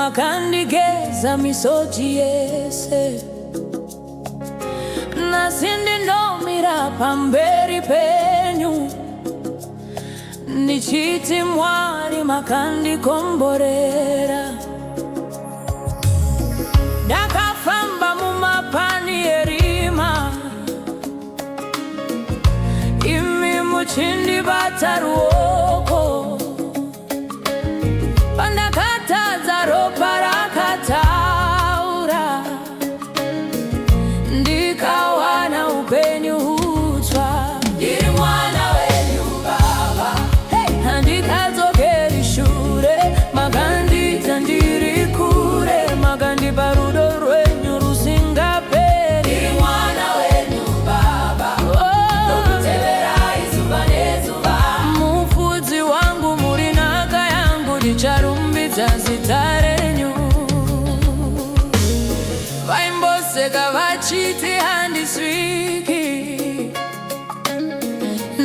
makandigeza misozi yese nasindinomira pamberi penyu ndichiti Mwari makandikomborera. Ndakafamba mumapani erima imi muchindibata ruoko pandakatadza ropa rakataura ndikawana upenyu hutsva. Ndiri mwana wenyu Baba, handikadzokeri shure, makandita ndiri kure, makandipa rudo rwenyu rusingaperi. Ndiri mwana wenyu Baba, ndokuteverai zuva nezuva. Mufudzi wangu muri nhaka yangu, ndicharumbidza zita renyu. Vaimboseka vachiti handisviki,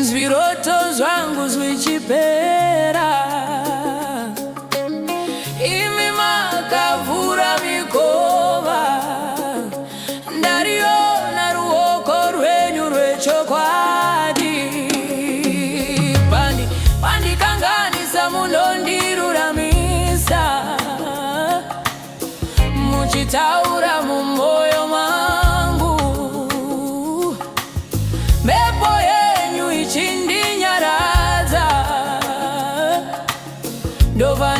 zviroto zvangu zvichipera, imi makavhura mikova, ndariona ruoko rwenyu rwechokwadi. Pandikanganisa munondiruramisa, muchitaura mumwoyo mangu, mhepo yenyu ichindinyaradza, ndobva